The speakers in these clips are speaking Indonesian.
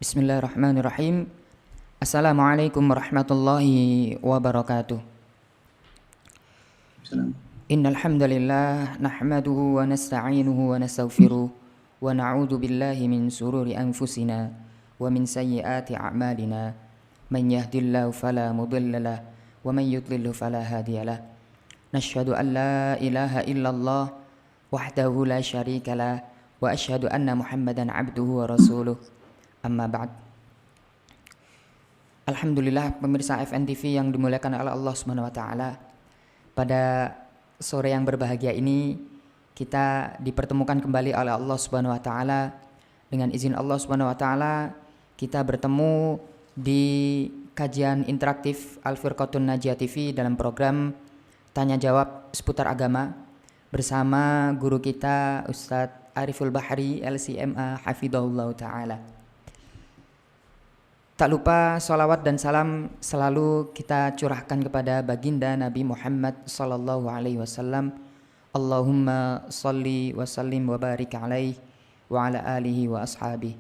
Bismillahirrahmanirrahim. Assalamualaikum warahmatullahi wabarakatuh. Innal hamdalillah nahmaduhu wa nasta'inuhu wa nastaghfiruh wa na'udzu billahi min shururi anfusina wa min sayyiati a'malina. Man yahdihillahu fala mudilla lahu wa man yudlil fala hadiya lahu. Nashhadu an la ilaha illallah wahdahu la syarika lahu wa asyhadu anna Muhammadan 'abduhu wa rasuluh. Amma ba'd. Alhamdulillah pemirsa FNTV yang dimuliakan oleh Allah Subhanahu wa taala. Pada sore yang berbahagia ini kita dipertemukan kembali oleh Allah Subhanahu wa taala. Dengan izin Allah Subhanahu wa taala kita bertemu di kajian interaktif Al-Firqatun Najiyah TV dalam program tanya jawab seputar agama bersama guru kita Ustadz Ariful Bahri LCMA hafidhahullah taala. Tak lupa salawat dan salam selalu kita curahkan kepada baginda Nabi Muhammad sallallahu alaihi wasallam. Allahumma salli wa sallim wa barik alaihi wa ala alihi wa ashabihi.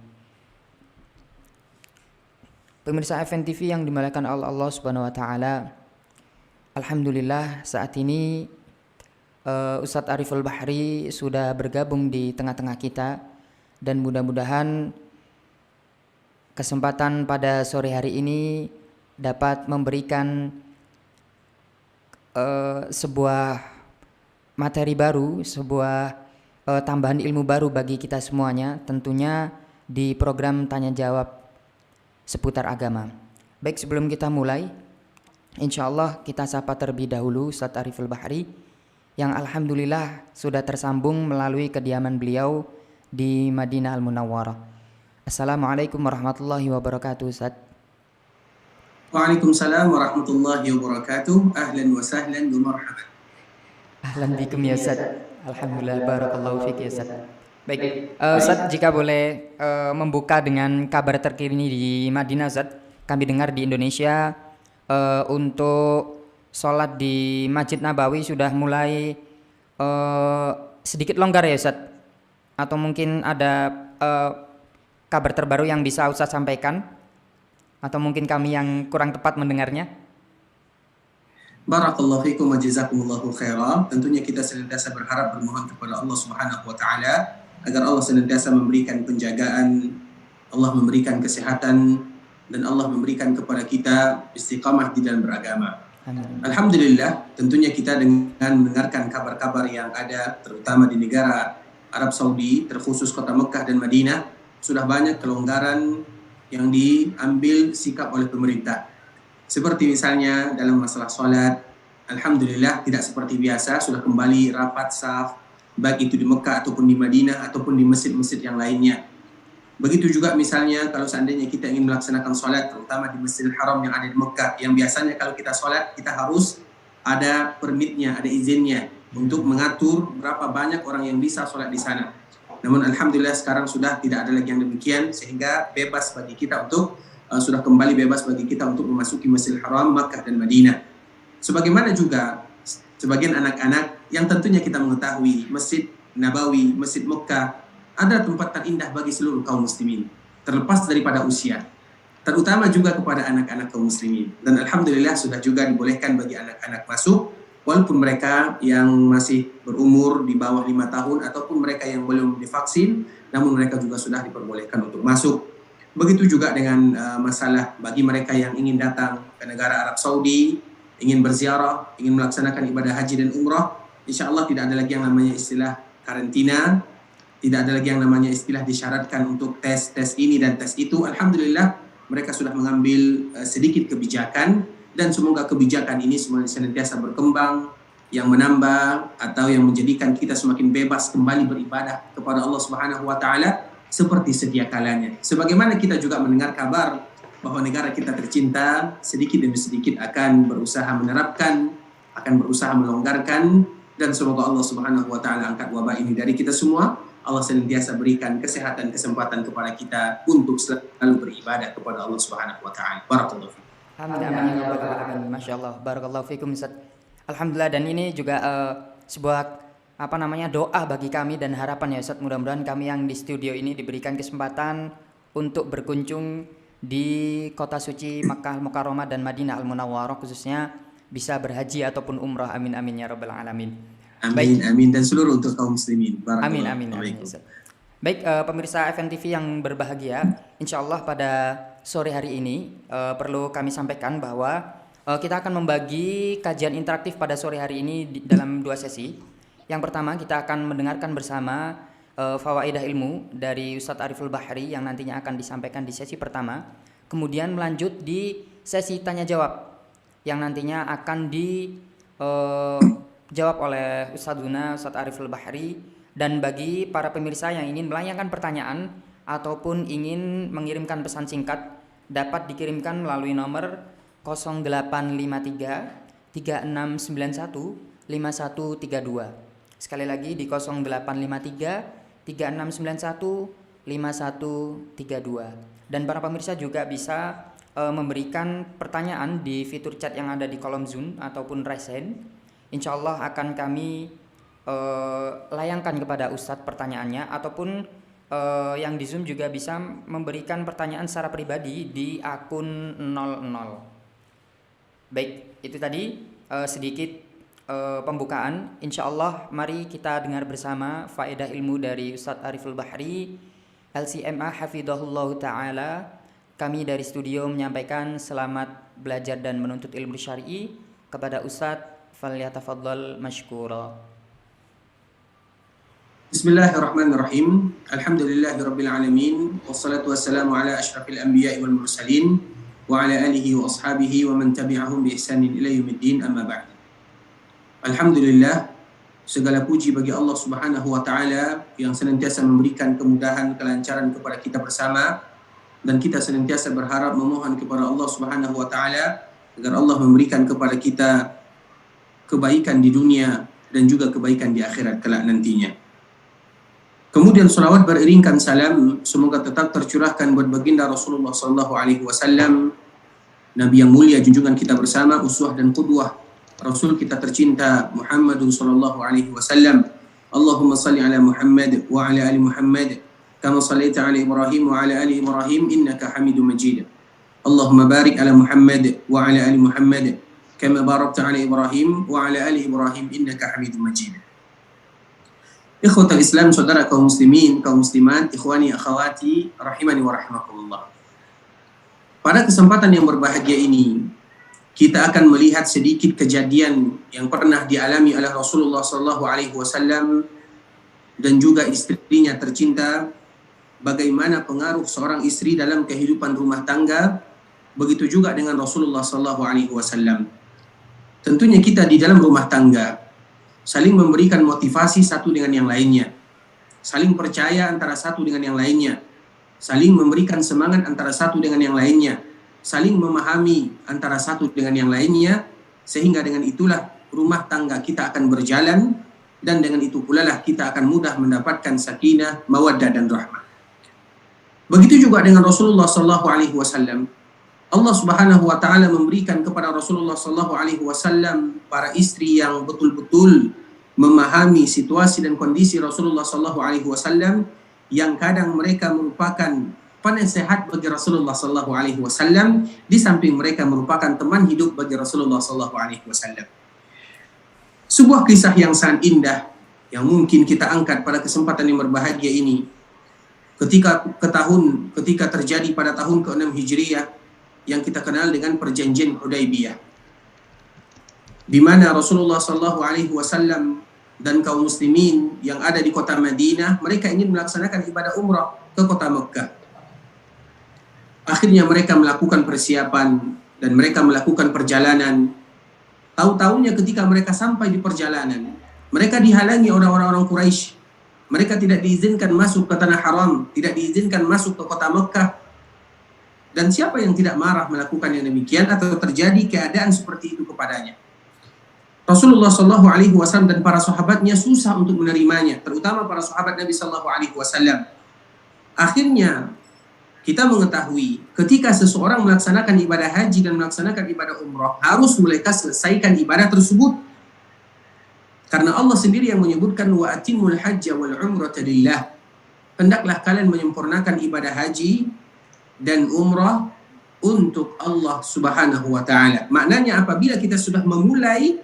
Pemirsa FNTV yang dimuliakan Allah Subhanahu wa taala. Alhamdulillah saat ini Ustadz Ariful Bahri sudah bergabung di tengah-tengah kita dan mudah-mudahan kesempatan pada sore hari ini dapat memberikan sebuah materi baru, sebuah tambahan ilmu baru bagi kita semuanya, tentunya di program tanya jawab seputar agama. Baik, sebelum kita mulai, insyaallah kita sapa terlebih dahulu Ustadz Ariful Bahri yang alhamdulillah sudah tersambung melalui kediaman beliau di Madinah Al-Munawwarah. Assalamualaikum warahmatullahi wabarakatuh, Ustaz. Waalaikumsalam warahmatullahi wabarakatuh. Ahlan wa sahlan wa marhaban. Ahlan bikum ya Ustaz. Alhamdulillah, barakallahu fiik ya Ustaz. Baik, Ustaz jika boleh membuka dengan kabar terkini di Madinah, Ustaz. Kami dengar di Indonesia untuk sholat di Masjid Nabawi sudah mulai sedikit longgar ya Ustaz. Atau mungkin ada kabar terbaru yang bisa Ustaz sampaikan, atau mungkin kami yang kurang tepat mendengarnya. Barakallahu fikum wa jazakumullahu khairan. Tentunya kita senantiasa berharap bermohon kepada Allah Subhanahu wa taala agar Allah senantiasa memberikan penjagaan, Allah memberikan kesehatan, dan Allah memberikan kepada kita istiqamah di dalam beragama. Amin. Alhamdulillah, tentunya kita dengan mendengarkan kabar-kabar yang ada terutama di negara Arab Saudi, terkhusus kota Mekah dan Madinah, sudah banyak kelonggaran yang diambil sikap oleh pemerintah. Seperti misalnya dalam masalah sholat, alhamdulillah tidak seperti biasa, sudah kembali rapat saf, baik itu di Mekah ataupun di Madinah ataupun di masjid-masjid yang lainnya. Begitu juga misalnya kalau seandainya kita ingin melaksanakan sholat, terutama di Masjidil Haram yang ada di Mekah, yang biasanya kalau kita sholat, kita harus ada permitnya, ada izinnya untuk mengatur berapa banyak orang yang bisa sholat di sana. Namun alhamdulillah sekarang sudah tidak ada lagi yang demikian, sehingga bebas bagi kita untuk sudah kembali bebas bagi kita untuk memasuki Masjidil Haram, Makkah dan Madinah. Sebagaimana juga sebagian anak-anak yang tentunya kita mengetahui Masjid Nabawi, Masjid Mekah adalah tempat terindah bagi seluruh kaum muslimin, terlepas daripada usia, terutama juga kepada anak-anak kaum muslimin. Dan alhamdulillah sudah juga dibolehkan bagi anak-anak masuk, walaupun mereka yang masih berumur di bawah 5 tahun ataupun mereka yang belum divaksin, namun mereka juga sudah diperbolehkan untuk masuk. Begitu juga dengan masalah bagi mereka yang ingin datang ke negara Arab Saudi, ingin berziarah, ingin melaksanakan ibadah haji dan umrah, insya Allah tidak ada lagi yang namanya istilah karantina, tidak ada lagi yang namanya istilah disyaratkan untuk tes ini dan tes itu. Alhamdulillah mereka sudah mengambil sedikit kebijakan, dan semoga kebijakan ini senantiasa berkembang, yang menambah atau yang menjadikan kita semakin bebas kembali beribadah kepada Allah Subhanahu wa taala seperti sedia kalanya. Sebagaimana kita juga mendengar kabar bahwa negara kita tercinta sedikit demi sedikit akan berusaha menerapkan, akan berusaha melonggarkan, dan semoga Allah Subhanahu wa taala angkat wabah ini dari kita semua. Allah senantiasa berikan kesehatan, kesempatan kepada kita untuk selalu beribadah kepada Allah Subhanahu wa taala. Barakallahu fiik. Amin amin ya rabbal alamin. Masyaallah, barakallahu fikum Ustaz. Alhamdulillah, dan ini juga sebuah doa bagi kami dan harapan ya Ustaz. Mudah-mudahan kami yang di studio ini diberikan kesempatan untuk berkunjung di kota suci Makkah Mukarramah dan Madinah Al-Munawwarah, khususnya bisa berhaji ataupun umrah. Amin amin ya rabbal alamin. Amin amin, dan seluruh untuk kaum muslimin. Amin Barakallahu amin amin. fiikum. Baik, pemirsa FNTV yang berbahagia, insya Allah pada sore hari ini perlu kami sampaikan bahwa kita akan membagi kajian interaktif pada sore hari ini dalam 2 sesi. Yang pertama kita akan mendengarkan bersama fawaidah ilmu dari Ustadz Ariful Bahri yang nantinya akan disampaikan di sesi pertama. Kemudian melanjut di sesi tanya jawab yang nantinya akan dijawab oleh Ustadz Ariful Bahri. Dan bagi para pemirsa yang ingin melayangkan pertanyaan ataupun ingin mengirimkan pesan singkat, dapat dikirimkan melalui nomor 0853 3691 5132. Sekali lagi di 0853 3691 5132. Dan para pemirsa juga bisa memberikan pertanyaan di fitur chat yang ada di kolom Zoom ataupun raise hand. Insya Allah akan kami layangkan kepada Ustadz pertanyaannya, ataupun yang di Zoom juga bisa memberikan pertanyaan secara pribadi di akun 00. Baik, itu tadi sedikit pembukaan. Insya Allah mari kita dengar bersama faedah ilmu dari Ustadz Ariful Bahri LCMA Hafidhahullah Ta'ala. Kami dari studio menyampaikan selamat belajar dan menuntut ilmu syar'i kepada Ustadz. Falyatafaddal mashkura. Bismillahirrahmanirrahim. Alhamdulillahirabbil alamin. Wassalatu wassalamu ala asyrafil anbiya'i wal mursalin wa ala alihi wa ashabihi wa man tabi'ahum bi ihsanin ila yaumiddin, amma ba'd. Alhamdulillah, segala puji bagi Allah Subhanahu wa taala yang senantiasa memberikan kemudahan, kelancaran kepada kita bersama, dan kita senantiasa berharap memohon kepada Allah Subhanahu wa taala agar Allah memberikan kepada kita kebaikan di dunia dan juga kebaikan di akhirat kelak nantinya. Kemudian salawat beriringkan salam semoga tetap tercurahkan buat baginda Rasulullah sallallahu alaihi wasallam, Nabi yang mulia junjungan kita bersama, uswah dan qudwah, Rasul kita tercinta Muhammadun sallallahu alaihi wasallam. Allahumma salli ala Muhammad wa ala ali Muhammad kama sallaita ala Ibrahim wa ala ali Ibrahim innaka Hamidum Majid. Allahumma barik ala Muhammad wa ala ali Muhammad kama barakta ala Ibrahim wa ala ali Ibrahim innaka Hamidum Majid. Ikhwatal Islam, saudara kaum muslimin, kaum muslimat, ikhwani akhwati, rahimani wa rahimakumullah. Pada kesempatan yang berbahagia ini, kita akan melihat sedikit kejadian yang pernah dialami oleh Rasulullah sallallahu alaihi wasallam dan juga istrinya tercinta, bagaimana pengaruh seorang istri dalam kehidupan rumah tangga, begitu juga dengan Rasulullah sallallahu alaihi wasallam. Tentunya kita di dalam rumah tangga saling memberikan motivasi satu dengan yang lainnya, saling percaya antara satu dengan yang lainnya, saling memberikan semangat antara satu dengan yang lainnya, saling memahami antara satu dengan yang lainnya, sehingga dengan itulah rumah tangga kita akan berjalan, dan dengan itu pula lah kita akan mudah mendapatkan sakinah, mawaddah dan rahmah. Begitu juga dengan Rasulullah sallallahu alaihi wasallam. Allah Subhanahu wa taala memberikan kepada Rasulullah sallallahu alaihi wasallam para istri yang betul-betul memahami situasi dan kondisi Rasulullah sallallahu alaihi wasallam, yang kadang mereka merupakan penasehat bagi Rasulullah sallallahu alaihi wasallam, di samping mereka merupakan teman hidup bagi Rasulullah sallallahu alaihi wasallam. Sebuah kisah yang sangat indah yang mungkin kita angkat pada kesempatan yang berbahagia ini, ketika terjadi pada tahun ke-6 Hijriah yang kita kenal dengan perjanjian Hudaybiyah, di mana Rasulullah sallallahu alaihi wasallam dan kaum muslimin yang ada di kota Madinah, mereka ingin melaksanakan ibadah umrah ke kota Mekah. Akhirnya mereka melakukan persiapan dan mereka melakukan perjalanan. Tahu-tahunya ketika mereka sampai di perjalanan, mereka dihalangi oleh orang-orang Quraisy. Mereka tidak diizinkan masuk ke tanah haram, tidak diizinkan masuk ke kota Mekah. Dan siapa yang tidak marah melakukan yang demikian atau terjadi keadaan seperti itu kepadanya? Rasulullah Shallallahu Alaihi Wasallam dan para sahabatnya susah untuk menerimanya, terutama para sahabat Nabi Shallallahu Alaihi Wasallam. Akhirnya kita mengetahui ketika seseorang melaksanakan ibadah haji dan melaksanakan ibadah umrah, harus mereka selesaikan ibadah tersebut. Karena Allah sendiri yang menyebutkan wa atimul hajja wal umrata lillah. Hendaklah kalian menyempurnakan ibadah haji dan umrah untuk Allah Subhanahu wa taala. Maknanya apabila kita sudah memulai,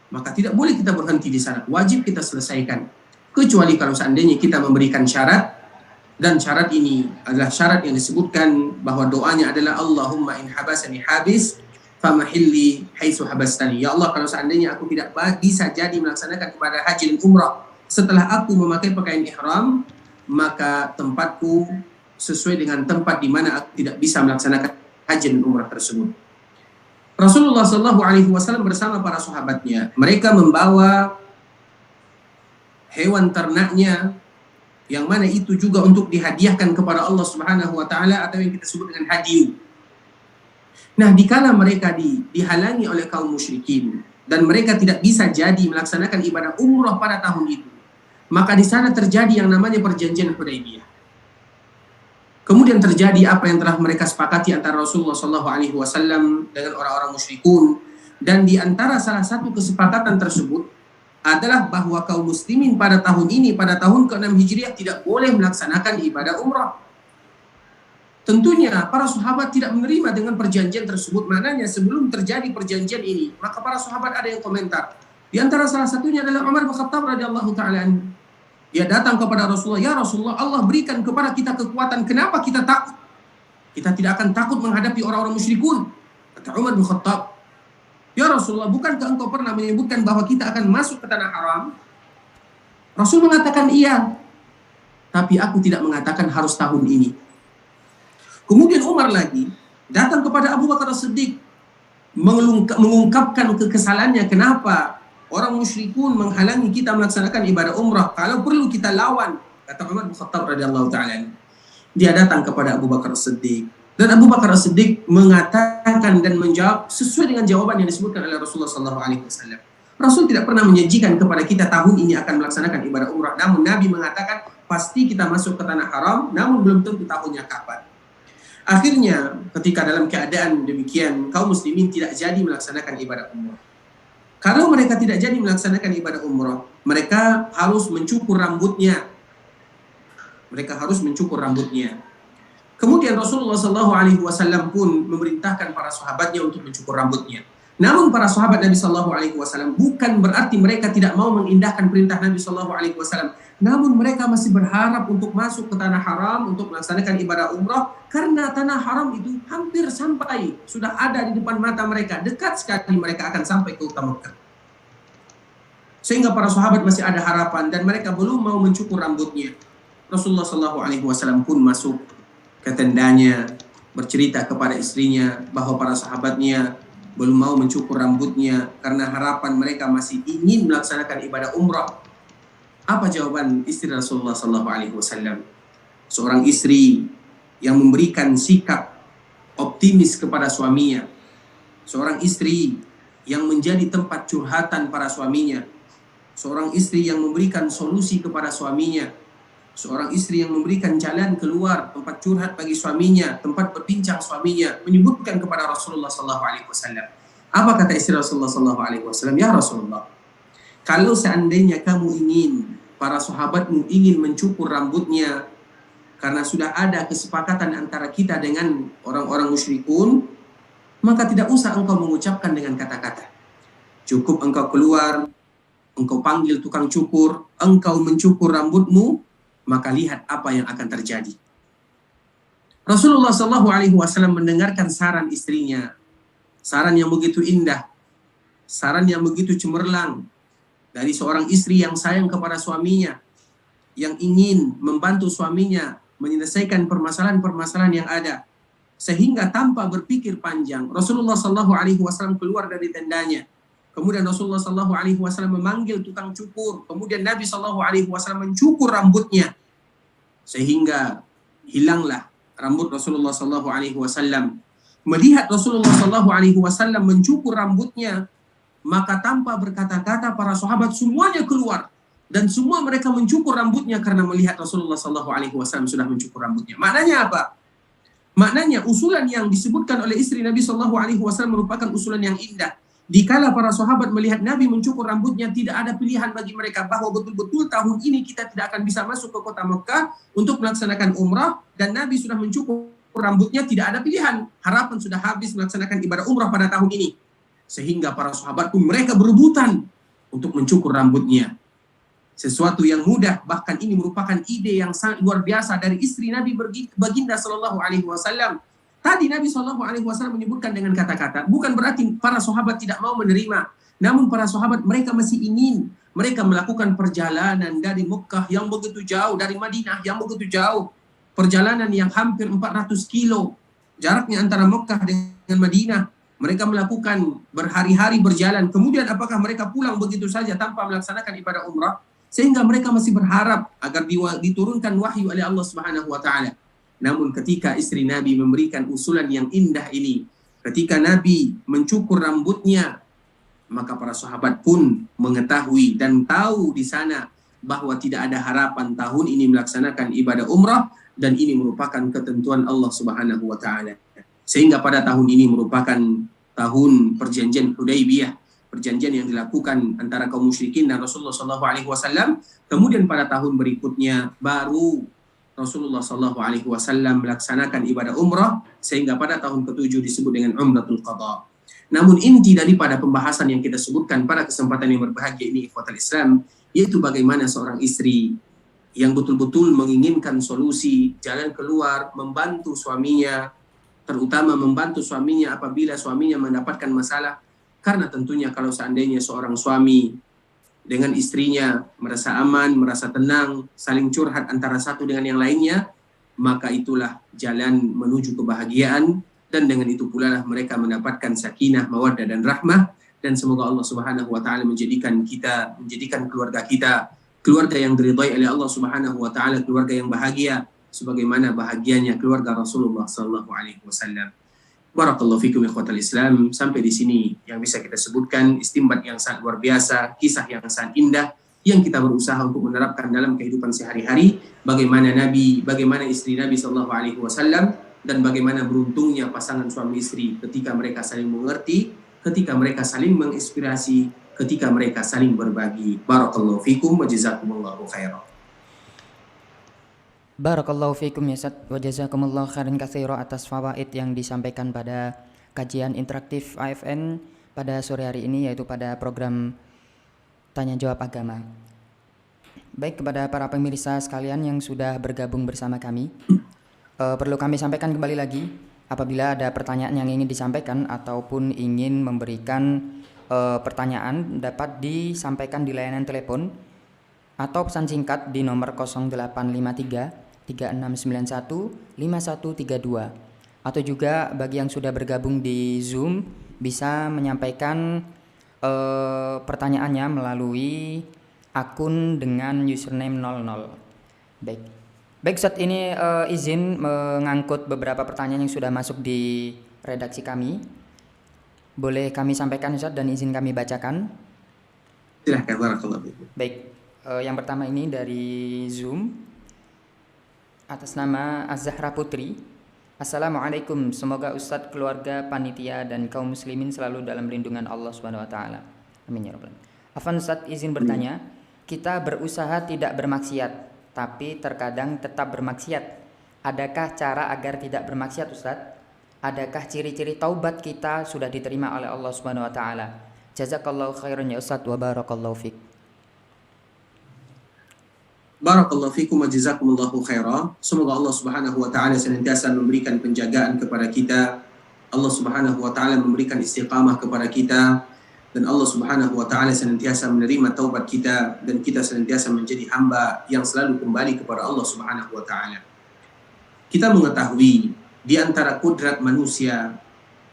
maka tidak boleh kita berhenti di sana. Wajib kita selesaikan. Kecuali kalau seandainya kita memberikan syarat, dan syarat ini adalah syarat yang disebutkan bahwa doanya adalah Allahumma in habasani habis famahilli haitsu habastani. Ya Allah, kalau seandainya aku tidak bisa jadi melaksanakan ibadah haji dan umrah setelah aku memakai pakaian ihram, maka tempatku sesuai dengan tempat di mana aku tidak bisa melaksanakan haji dan umrah tersebut. Rasulullah SAW bersama para sahabatnya, mereka membawa hewan ternaknya, yang mana itu juga untuk dihadiahkan kepada Allah Subhanahu wa taala, atau yang kita sebut dengan hadiyu. Nah, dikala mereka dihalangi oleh kaum musyrikin dan mereka tidak bisa jadi melaksanakan ibadah umrah pada tahun itu, maka di sana terjadi yang namanya perjanjian Hudaybiyah. Kemudian terjadi apa yang telah mereka sepakati antara Rasulullah SAW dengan orang-orang musyrikun, dan di antara salah satu kesepakatan tersebut adalah bahwa kaum muslimin pada tahun ini, pada tahun ke-6 Hijriah, tidak boleh melaksanakan ibadah umrah. Tentunya para sahabat tidak menerima dengan perjanjian tersebut. Maknanya sebelum terjadi perjanjian ini, maka para sahabat ada yang komentar. Di antara salah satunya adalah Umar bin Khattab radhiyallahu taala anhu. Dia datang kepada Rasulullah, "Ya Rasulullah, Allah berikan kepada kita kekuatan, kenapa kita takut? Kita tidak akan takut menghadapi orang-orang musyrikun." Kata Umar bin Khattab, "Ya Rasulullah, bukankah engkau pernah menyebutkan bahwa kita akan masuk ke tanah haram?" Rasul mengatakan iya, tapi aku tidak mengatakan harus tahun ini. Kemudian Umar lagi datang kepada Abu Bakar As-Siddiq, mengungkapkan kekesalannya, kenapa orang musyrikun menghalangi kita melaksanakan ibadah umrah, kalau perlu kita lawan. Kata Umar bin Khattab radhiyallahu ta'ala, dia datang kepada Abu Bakar As-Siddiq, dan Abu Bakar As-Siddiq mengatakan dan menjawab sesuai dengan jawaban yang disebutkan oleh Rasulullah SAW. Rasul tidak pernah menjanjikan kepada kita tahun ini akan melaksanakan ibadah umrah, namun Nabi mengatakan pasti kita masuk ke tanah haram, namun belum tentu tahunnya kapan. Akhirnya ketika dalam keadaan demikian, kaum muslimin tidak jadi melaksanakan ibadah umrah. Kalau mereka tidak jadi melaksanakan ibadah umrah, mereka harus mencukur rambutnya. Mereka harus mencukur rambutnya. Kemudian Rasulullah SAW pun memerintahkan para sahabatnya untuk mencukur rambutnya. Namun para sahabat Nabi SAW bukan berarti mereka tidak mau mengindahkan perintah Nabi SAW. Namun mereka masih berharap untuk masuk ke tanah haram untuk melaksanakan ibadah umrah, karena tanah haram itu hampir sampai, sudah ada di depan mata mereka, dekat sekali mereka akan sampai ke kota Mekah. Sehingga para sahabat masih ada harapan dan mereka belum mau mencukur rambutnya. Rasulullah SAW pun masuk ke tendanya, bercerita kepada istrinya bahwa para sahabatnya belum mau mencukur rambutnya karena harapan mereka masih ingin melaksanakan ibadah umrah. Apa jawaban istri Rasulullah SAW? Seorang istri yang memberikan sikap optimis kepada suaminya, seorang istri yang menjadi tempat curhatan para suaminya, seorang istri yang memberikan solusi kepada suaminya, seorang istri yang memberikan jalan keluar, tempat curhat bagi suaminya, tempat berbincang suaminya, menyebutkan kepada Rasulullah SAW. Apa kata istri Rasulullah SAW? "Ya Rasulullah, kalau seandainya kamu ingin, para sahabatmu ingin mencukur rambutnya, karena sudah ada kesepakatan antara kita dengan orang-orang musyrikun, maka tidak usah engkau mengucapkan dengan kata-kata. Cukup engkau keluar, engkau panggil tukang cukur, engkau mencukur rambutmu, maka lihat apa yang akan terjadi." Rasulullah SAW mendengarkan saran istrinya, saran yang begitu indah, saran yang begitu cemerlang dari seorang istri yang sayang kepada suaminya, yang ingin membantu suaminya menyelesaikan permasalahan-permasalahan yang ada, sehingga tanpa berpikir panjang Rasulullah SAW keluar dari tendanya. Kemudian Rasulullah SAW memanggil tukang cukur. Kemudian Nabi SAW mencukur rambutnya, sehingga hilanglah rambut Rasulullah SAW. Melihat Rasulullah SAW mencukur rambutnya, maka tanpa berkata-kata para sahabat semuanya keluar, dan semua mereka mencukur rambutnya karena melihat Rasulullah SAW sudah mencukur rambutnya. Maknanya apa? Maknanya usulan yang disebutkan oleh istri Nabi SAW merupakan usulan yang indah. Dikala para sahabat melihat Nabi mencukur rambutnya, tidak ada pilihan bagi mereka bahwa betul-betul tahun ini kita tidak akan bisa masuk ke kota Mekah untuk melaksanakan umrah, dan Nabi sudah mencukur rambutnya tidak ada pilihan. Harapan sudah habis melaksanakan ibadah umrah pada tahun ini. Sehingga para sahabat pun mereka berebutan untuk mencukur rambutnya. Sesuatu yang mudah, bahkan ini merupakan ide yang sangat luar biasa dari istri Nabi Baginda Sallallahu Alaihi Wasallam. Tadi Nabi Sallallahu Alaihi Wasallam menyebutkan dengan kata-kata, bukan berarti para sahabat tidak mau menerima, namun para sahabat mereka masih ingin. Mereka melakukan perjalanan dari Mekah yang begitu jauh, dari Madinah yang begitu jauh, perjalanan yang hampir 400 kilo jaraknya antara Mekah dengan Madinah. Mereka melakukan berhari-hari berjalan. Kemudian apakah mereka pulang begitu saja tanpa melaksanakan ibadah umrah? Sehingga mereka masih berharap agar diturunkan wahyu oleh Allah Subhanahu wa taala. Namun ketika istri Nabi memberikan usulan yang indah ini, ketika Nabi mencukur rambutnya, maka para sahabat pun mengetahui dan tahu di sana bahwa tidak ada harapan tahun ini melaksanakan ibadah umrah, dan ini merupakan ketentuan Allah Subhanahu wa taala. Sehingga pada tahun ini merupakan tahun perjanjian Hudaybiyah, perjanjian yang dilakukan antara kaum musyrikin dan Rasulullah sallallahu alaihi wasallam. Kemudian pada tahun berikutnya baru Rasulullah sallallahu alaihi wasallam melaksanakan ibadah umrah, sehingga pada tahun ke-7 disebut dengan Umratul Qadha. Namun inti daripada pembahasan yang kita sebutkan pada kesempatan yang berbahagia ini, ikhwatal Islam, yaitu bagaimana seorang istri yang betul-betul menginginkan solusi, jalan keluar, membantu suaminya, terutama membantu suaminya apabila suaminya mendapatkan masalah. Karena tentunya kalau seandainya seorang suami dengan istrinya merasa aman, merasa tenang, saling curhat antara satu dengan yang lainnya, maka itulah jalan menuju kebahagiaan, dan dengan itu pula lah mereka mendapatkan sakinah, mawaddah dan rahmah. Dan semoga Allah Subhanahu wa taala menjadikan keluarga kita keluarga yang diridhai oleh Allah Subhanahu wa taala, keluarga yang bahagia sebagaimana bahagianya keluarga Rasulullah sallallahu alaihi wasallam. Barakallahu fikum ikhwatal Islam. Sampai di sini yang bisa kita sebutkan, istimbat yang sangat luar biasa, kisah yang sangat indah yang kita berusaha untuk menerapkan dalam kehidupan sehari-hari, bagaimana istri Nabi sallallahu alaihi wasallam, dan bagaimana beruntungnya pasangan suami istri ketika mereka saling mengerti, ketika mereka saling menginspirasi, ketika mereka saling berbagi. Barakallahu fikum wa jazakumullahu khairan. Barakallahu fikum ya Ustaz, wa jazakumullahu khairan katsira atas fawaid yang disampaikan pada kajian interaktif AFN pada sore hari ini, yaitu pada program Tanya Jawab Agama. Baik, kepada para pemirsa sekalian yang sudah bergabung bersama kami, perlu kami sampaikan kembali lagi, apabila ada pertanyaan yang ingin disampaikan ataupun ingin memberikan pertanyaan, dapat disampaikan di layanan telepon atau pesan singkat di nomor 0853 3691 5132, atau juga bagi yang sudah bergabung di Zoom bisa menyampaikan pertanyaannya melalui akun dengan username 00. Baik Ustaz, ini izin mengangkut beberapa pertanyaan yang sudah masuk di redaksi kami. Boleh kami sampaikan Ustaz dan izin kami bacakan? Silahkan, barakallahu fikum. Baik, yang pertama ini dari Zoom atas nama Az-Zahra Putri. Assalamualaikum, semoga Ustadz, keluarga, panitia dan kaum muslimin selalu dalam lindungan Allah Subhanahu wa taala. Amin ya rabbal alamin. Afwan Ustadz, izin bertanya, kita berusaha tidak bermaksiat tapi terkadang tetap bermaksiat. Adakah cara agar tidak bermaksiat Ustadz? Adakah ciri-ciri taubat kita sudah diterima oleh Allah Subhanahu wa taala? Jazakallahu khairan ya Ustadz wa barakallahu fiik. Barakallahu fikum wa jazakumullahu khairan. Semoga Allah Subhanahu wa taala senantiasa memberikan penjagaan kepada kita. Allah Subhanahu wa taala memberikan istiqamah kepada kita, dan Allah Subhanahu wa taala senantiasa menerima taubat kita, dan kita senantiasa menjadi hamba yang selalu kembali kepada Allah Subhanahu wa taala. Kita mengetahui di antara kodrat manusia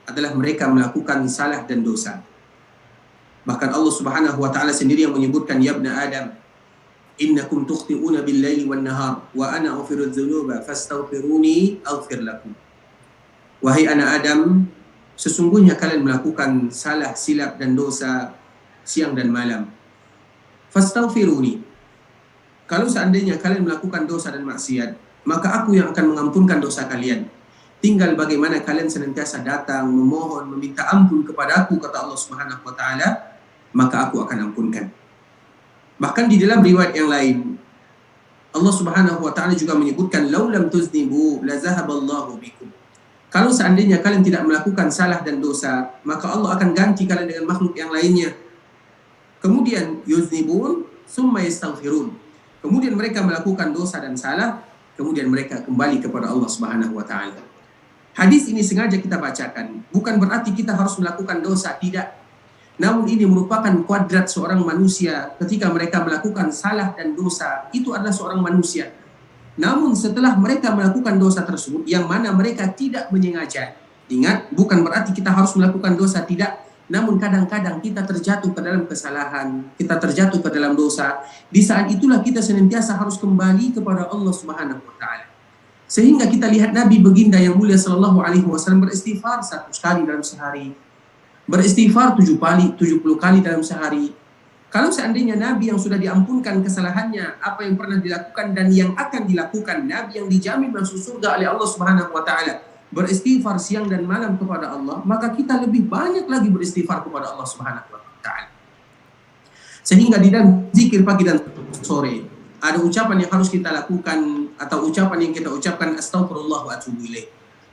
adalah mereka melakukan salah dan dosa. Bahkan Allah Subhanahu wa taala sendiri yang menyebutkan, ya ibna Adam, innakum tukhti'una bil-laili wan-nahar wa ana aghfiru dzunuba fastaghfiruni aghfir lakum. Wahai anak Adam, sesungguhnya kalian melakukan salah, silap dan dosa siang dan malam. Fastaghfiruni. Kalau seandainya kalian melakukan dosa dan maksiat, maka aku yang akan mengampunkan dosa kalian. Tinggal bagaimana kalian senantiasa datang, memohon, meminta ampun kepada aku, kata Allah Subhanahu wa taala, maka aku akan ampunkan. Bahkan di dalam riwayat yang lain, Allah Subhanahu wa taala juga menyebutkan, "Lau lam tuznibu la zahaballahu bikum." Kalau seandainya kalian tidak melakukan salah dan dosa, maka Allah akan ganti kalian dengan makhluk yang lainnya. Kemudian yuznibun summa yastaghfirun. Kemudian mereka melakukan dosa dan salah, kemudian mereka kembali kepada Allah Subhanahu wa taala. Hadis ini sengaja kita bacakan, bukan berarti kita harus melakukan dosa, tidak. Namun ini merupakan kuadrat seorang manusia ketika mereka melakukan salah dan dosa, itu adalah seorang manusia. Namun setelah mereka melakukan dosa tersebut, yang mana mereka tidak menyengaja. Ingat, bukan berarti kita harus melakukan dosa, tidak. Namun kadang-kadang kita terjatuh ke dalam kesalahan, kita terjatuh ke dalam dosa. Di saat itulah kita senantiasa harus kembali kepada Allah Subhanahu wa taala. Sehingga kita lihat Nabi baginda yang mulia sallallahu alaihi wasallam beristighfar 100 kali dalam sehari. Beristighfar 70 kali dalam sehari. Kalau seandainya Nabi yang sudah diampunkan kesalahannya, apa yang pernah dilakukan dan yang akan dilakukan, Nabi yang dijamin masuk surga oleh Allah Subhanahu wa taala, beristighfar siang dan malam kepada Allah, maka kita lebih banyak lagi beristighfar kepada Allah Subhanahu wa taala. Sehingga di dalam zikir pagi dan sore ada ucapan yang harus kita lakukan, atau ucapan yang kita ucapkan, astagfirullah wa atubu ilaih.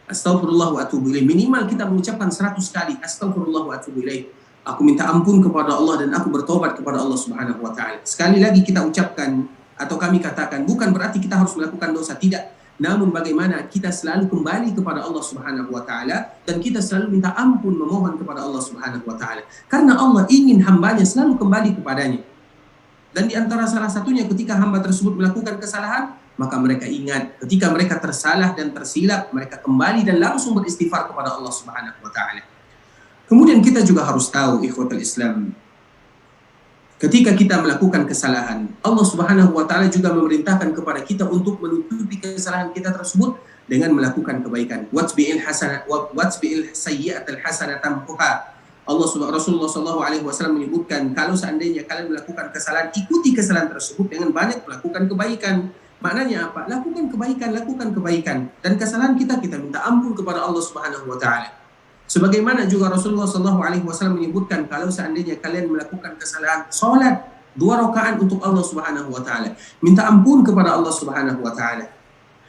Astagfirullah wa atubu ilaih. Minimal kita mengucapkan 100 kali astagfirullah wa atubu ilaih. Aku minta ampun kepada Allah dan aku bertobat kepada Allah Subhanahu wa taala. Sekali lagi kita ucapkan atau kami katakan, bukan berarti kita harus melakukan dosa, tidak. Namun bagaimana kita selalu kembali kepada Allah Subhanahu wa taala dan kita selalu minta ampun, memohon kepada Allah Subhanahu wa taala. Karena Allah ingin hambanya selalu kembali kepadanya. Dan di antara salah satunya ketika hamba tersebut melakukan kesalahan, maka mereka ingat ketika mereka tersalah dan tersilap, mereka kembali dan langsung beristighfar kepada Allah Subhanahu wa taala. Kemudian kita juga harus tahu, ikhwatul Islam, ketika kita melakukan kesalahan, Allah Subhanahu wa taala juga memerintahkan kepada kita untuk menutupi kesalahan kita tersebut dengan melakukan kebaikan. Watsbi'il sayyi'atal hasanah tamhuha. Rasulullah SAW menyebutkan, kalau seandainya kalian melakukan kesalahan, ikuti kesalahan tersebut dengan banyak melakukan kebaikan. Maknanya apa? Lakukan kebaikan. Dan kesalahan kita minta ampun kepada Allah Subhanahu wa taala. Sebagaimana juga Rasulullah SAW menyebutkan, kalau seandainya kalian melakukan kesalahan, salat 2 rakaat untuk Allah Subhanahu wa taala. Minta ampun kepada Allah Subhanahu wa taala.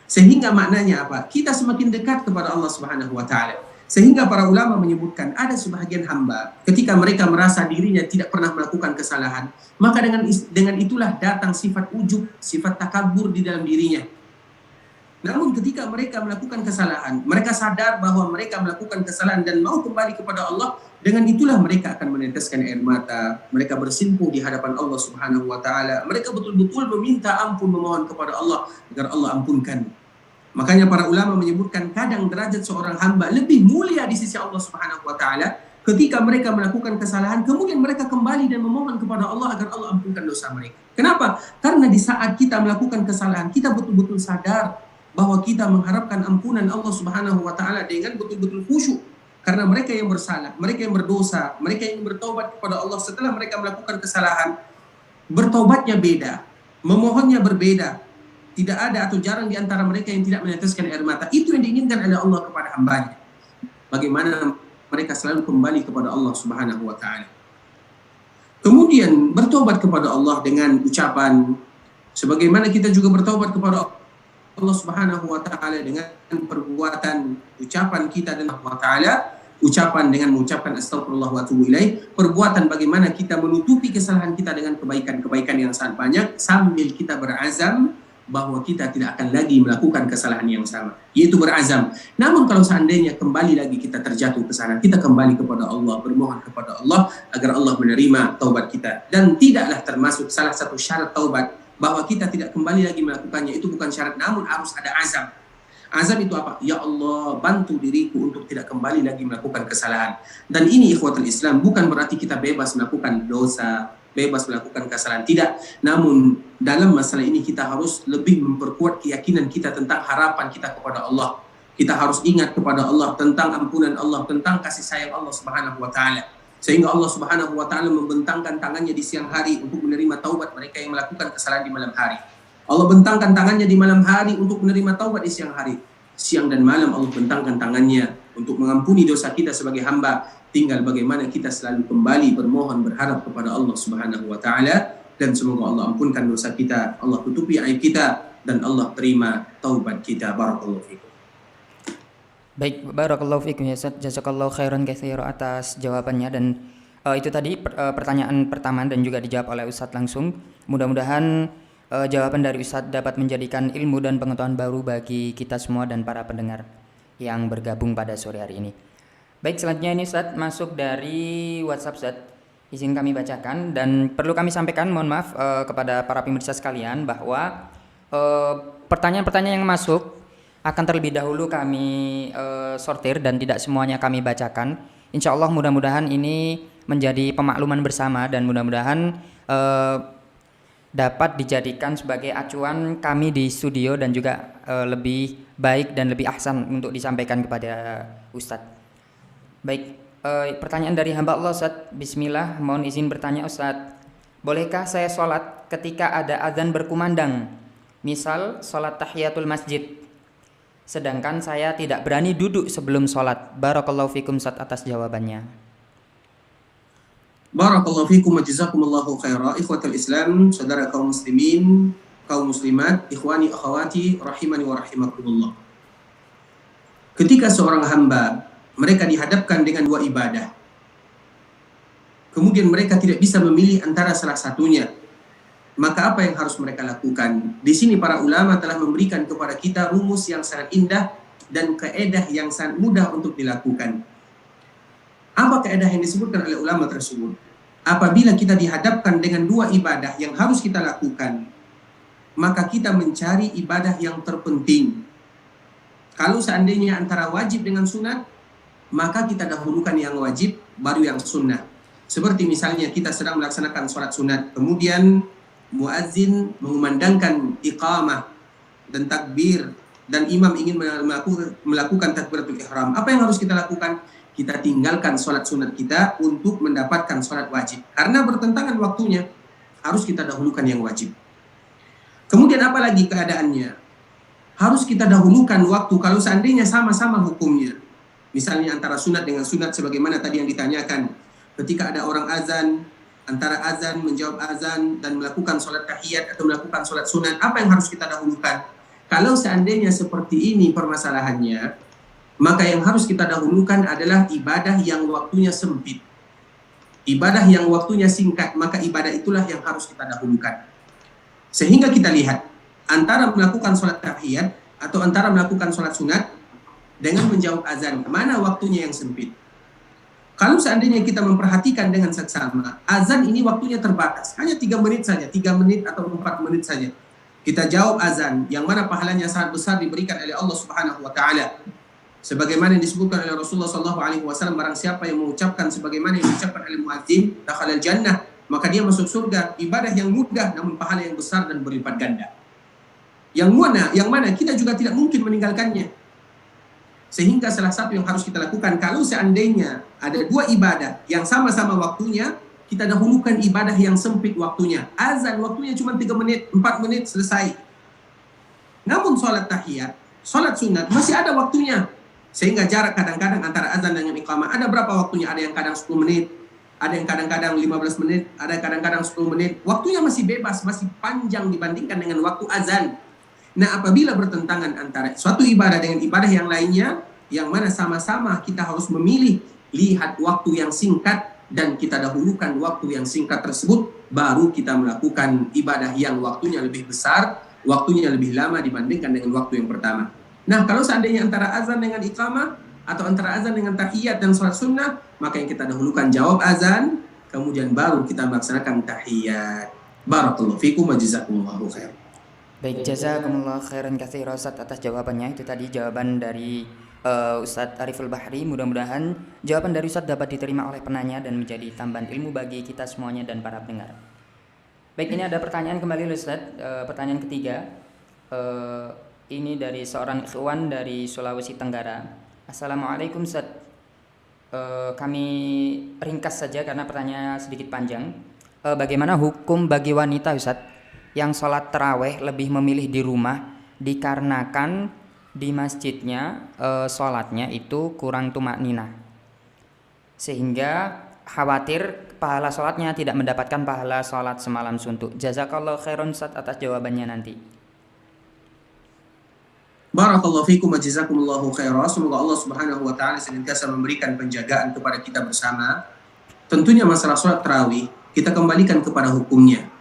Sehingga maknanya apa? Kita semakin dekat kepada Allah Subhanahu wa taala. Sehingga para ulama menyebutkan ada sebahagian hamba ketika mereka merasa dirinya tidak pernah melakukan kesalahan, maka dengan itulah datang sifat ujub, sifat takabur di dalam dirinya. Namun ketika mereka melakukan kesalahan, mereka sadar bahwa mereka melakukan kesalahan dan mau kembali kepada Allah, dengan itulah mereka akan meneteskan air mata, mereka bersimpuh di hadapan Allah Subhanahu wa taala, mereka betul-betul meminta ampun, memohon kepada Allah agar Allah ampunkan. Makanya para ulama menyebutkan kadang derajat seorang hamba lebih mulia di sisi Allah Subhanahu wa taala ketika mereka melakukan kesalahan, kemudian mereka kembali dan memohon kepada Allah agar Allah ampunkan dosa mereka. Kenapa? Karena di saat kita melakukan kesalahan, kita betul-betul sadar bahwa kita mengharapkan ampunan Allah Subhanahu wa taala dengan betul-betul khusyuk. Karena mereka yang bersalah, mereka yang berdosa, mereka yang bertaubat kepada Allah setelah mereka melakukan kesalahan, bertaubatnya beda, memohonnya berbeda. Tidak ada atau jarang di antara mereka yang tidak meneteskan air mata. Itu yang diinginkan oleh Allah kepada hambanya. Bagaimana mereka selalu kembali kepada Allah Subhanahu wa taala. Kemudian bertobat kepada Allah dengan ucapan, sebagaimana kita juga bertobat kepada Allah Subhanahu wa taala dengan perbuatan, ucapan kita dan Allah taala, ucapan dengan mengucapkan astagfirullah wa atubu ilaih, perbuatan bagaimana kita menutupi kesalahan kita dengan kebaikan-kebaikan yang sangat banyak sambil kita berazam bahwa kita tidak akan lagi melakukan kesalahan yang sama, yaitu berazam. Namun kalau seandainya kembali lagi kita terjatuh ke sana, kita kembali kepada Allah, bermohon kepada Allah agar Allah menerima taubat kita. Dan tidaklah termasuk salah satu syarat taubat bahwa kita tidak kembali lagi melakukannya, itu bukan syarat, namun harus ada azam. Azam itu apa? Ya Allah, bantu diriku untuk tidak kembali lagi melakukan kesalahan. Dan ini ikhwatul Islam, bukan berarti kita bebas melakukan dosa, bebas melakukan kesalahan, tidak. Namun dalam masalah ini kita harus lebih memperkuat keyakinan kita tentang harapan kita kepada Allah. Kita harus ingat kepada Allah tentang ampunan Allah, tentang kasih sayang Allah Subhanahu wa taala. Sehingga Allah Subhanahu wa taala membentangkan tangannya di siang hari untuk menerima taubat mereka yang melakukan kesalahan di malam hari. Allah bentangkan tangannya di malam hari untuk menerima taubat di siang hari. Siang dan malam Allah bentangkan tangannya untuk mengampuni dosa kita sebagai hamba. Tinggal bagaimana kita selalu kembali bermohon, berharap kepada Allah Subhanahu wa taala, dan semoga Allah ampunkan dosa kita, Allah tutupi aib kita, dan Allah terima taubat kita. Barakallahu fikum. Baik, barakallahu fikum ya Ustaz. Jazakallahu khairan katsira atas jawabannya dan itu tadi pertanyaan pertama dan juga dijawab oleh Ustaz langsung. Mudah-mudahan jawaban dari Ustaz dapat menjadikan ilmu dan pengetahuan baru bagi kita semua dan para pendengar yang bergabung pada sore hari ini. Baik, selanjutnya ini Ustaz masuk dari WhatsApp Ustaz. Izin kami bacakan dan perlu kami sampaikan, mohon maaf kepada para pemirsa sekalian bahwa pertanyaan-pertanyaan yang masuk akan terlebih dahulu kami sortir dan tidak semuanya kami bacakan. Insya Allah mudah-mudahan ini menjadi pemakluman bersama dan mudah-mudahan dapat dijadikan sebagai acuan kami di studio dan juga lebih baik dan lebih ahsan untuk disampaikan kepada Ustadz. Baik, pertanyaan dari hamba Allah Ustadz. Bismillah, mohon izin bertanya Ustadz. Bolehkah saya sholat ketika ada azan berkumandang? Misal sholat tahiyatul masjid. Sedangkan saya tidak berani duduk sebelum sholat. Barakallahu fikum Ustaz atas jawabannya. Barakallahu fikum wa jazakumullahu khaira. Ikhwatul Islam, saudara kaum muslimin, kaum muslimat, ikhwani akhwati rahimani wa rahimakumullah. Ketika seorang hamba mereka dihadapkan dengan dua ibadah, kemudian mereka tidak bisa memilih antara salah satunya, maka apa yang harus mereka lakukan? Di sini para ulama telah memberikan kepada kita rumus yang sangat indah dan kaedah yang sangat mudah untuk dilakukan. Apa kaedah yang disebutkan oleh ulama tersebut? Apabila kita dihadapkan dengan dua ibadah yang harus kita lakukan, maka kita mencari ibadah yang terpenting. Kalau seandainya antara wajib dengan sunat, maka kita dahulukan yang wajib, baru yang sunnah. Seperti misalnya kita sedang melaksanakan sholat sunat, kemudian muazzin mengumandangkan iqamah dan takbir dan imam ingin melakukan takbiratul ihram. Apa yang harus kita lakukan? Kita tinggalkan sholat sunat kita untuk mendapatkan sholat wajib. Karena bertentangan waktunya, harus kita dahulukan yang wajib. Kemudian apa lagi keadaannya? Harus kita dahulukan waktu kalau seandainya sama-sama hukumnya. Misalnya antara sunat dengan sunat sebagaimana tadi yang ditanyakan. Ketika ada orang azan, antara azan, menjawab azan, dan melakukan sholat tahiyat atau melakukan sholat sunat, apa yang harus kita dahulukan? Kalau seandainya seperti ini permasalahannya, maka yang harus kita dahulukan adalah ibadah yang waktunya sempit. Ibadah yang waktunya singkat, maka ibadah itulah yang harus kita dahulukan. Sehingga kita lihat, antara melakukan sholat tahiyat atau antara melakukan sholat sunat dengan menjawab azan, mana waktunya yang sempit? Kalau seandainya kita memperhatikan dengan seksama, azan ini waktunya terbatas, hanya 3 menit saja, 3 menit atau 4 menit saja. Kita jawab azan, yang mana pahalanya sangat besar diberikan oleh Allah Subhanahu wa taala. Sebagaimana yang disebutkan oleh Rasulullah SAW, barang siapa yang mengucapkan sebagaimana yang diucapkan oleh muadzin, dakhalal jannah, maka dia masuk surga. Ibadah yang mudah namun pahala yang besar dan berlipat ganda. Yang mana kita juga tidak mungkin meninggalkannya. Sehingga salah satu yang harus kita lakukan, kalau seandainya ada dua ibadah yang sama-sama waktunya, kita dahulukan ibadah yang sempit waktunya. Azan waktunya cuma 3 menit, 4 menit selesai. Namun sholat tahiyat, sholat sunat masih ada waktunya. Sehingga jarak kadang-kadang antara azan dengan iqamah ada berapa waktunya? Ada yang kadang 10 menit, ada yang kadang-kadang 15 menit, ada yang kadang-kadang 10 menit. Waktunya masih bebas, masih panjang dibandingkan dengan waktu azan. Nah, apabila bertentangan antara suatu ibadah dengan ibadah yang lainnya, yang mana sama-sama kita harus memilih, lihat waktu yang singkat dan kita dahulukan waktu yang singkat tersebut, baru kita melakukan ibadah yang waktunya lebih besar, waktunya lebih lama dibandingkan dengan waktu yang pertama. Nah, kalau seandainya antara azan dengan iqamah atau antara azan dengan tahiyat dan sholat sunnah, maka yang kita dahulukan jawab azan, kemudian baru kita melaksanakan tahiyat. Barakallahu fikum wa jazakumullahu khair. Baik, jazakumullah khairan katsira Ustaz atas jawabannya. Itu tadi jawaban dari Ustadz Ariful Bahri. Mudah-mudahan jawaban dari Ustadz dapat diterima oleh penanya dan menjadi tambahan ilmu bagi kita semuanya dan para pendengar. Baik, ini ada pertanyaan kembali Ustadz, pertanyaan ketiga. Ini dari seorang ikhwan dari Sulawesi Tenggara. Assalamualaikum Ustadz. Kami ringkas saja karena pertanyaannya sedikit panjang. Bagaimana hukum bagi wanita Ustadz yang sholat taraweh lebih memilih di rumah dikarenakan di masjidnya sholatnya itu kurang tumakninah, sehingga khawatir pahala sholatnya tidak mendapatkan pahala sholat semalam suntuk. Jazakallahu khairan Ustaz atas jawabannya nanti. Barakallahu fikum wa jazakumullahu khairan. Semoga Allah Subhanahu wa taala senantiasa memberikan penjagaan kepada kita bersama. Tentunya masalah sholat tarawih kita kembalikan kepada hukumnya.